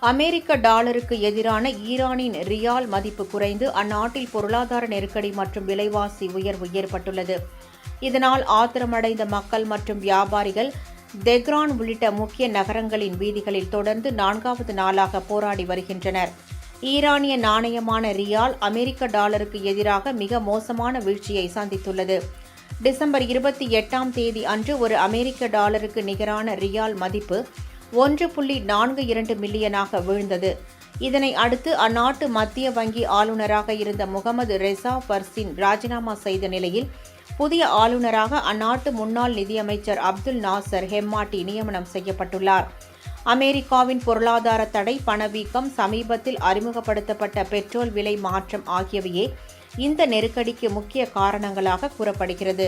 அமெரிக்க டாலருக்கு எதிரான ஈரானின் ரியால் மதிப்பு குறைந்து அந்நாட்டில் பொருளாதார நெருக்கடி மற்றும் விலைவாசி உயர்வு ஏற்பட்டுள்ளது. இதனால் ஆத்திரமடைந்த மக்கள் மற்றும் வியாபாரிகள் தெஹ்ரான் உள்ளிட்ட முக்கிய நகரங்களின் வீதிகளில் தொடர்ந்து 4வது நாளாக போராடி வருகின்றனர். ஈரானிய நாணயமான ரியால் அமெரிக்க டாலருக்கு எதிராக மிக மோசமான வீழ்ச்சியை சந்தித்துள்ளது. டிசம்பர் 28ஆம் தேதி அன்று ஒரு அமெரிக்க டாலருக்கு நிகரான ரியால் மதிப்பு 1.42 மில்லியனாக வீழ்ந்தது. இதனை அடுத்து அந்நாட்டு மத்திய வங்கி ஆளுநராக இருந்த முகமது ரெசா பர்சின் ராஜினாமா செய்த நிலையில் புதிய ஆளுநராக அந்நாட்டு முன்னாள் நிதியமைச்சர் அப்துல் நாசர் ஹெம்மாட்டி நியமனம் செய்யப்பட்டுள்ளார். அமெரிக்காவின் பொருளாதார தடை, பணவீக்கம், சமீபத்தில் அறிமுகப்படுத்தப்பட்ட பெட்ரோல் விலை மாற்றம் ஆகியவையே இந்த நெருக்கடிக்கு முக்கிய காரணங்களாக கூறப்படுகிறது.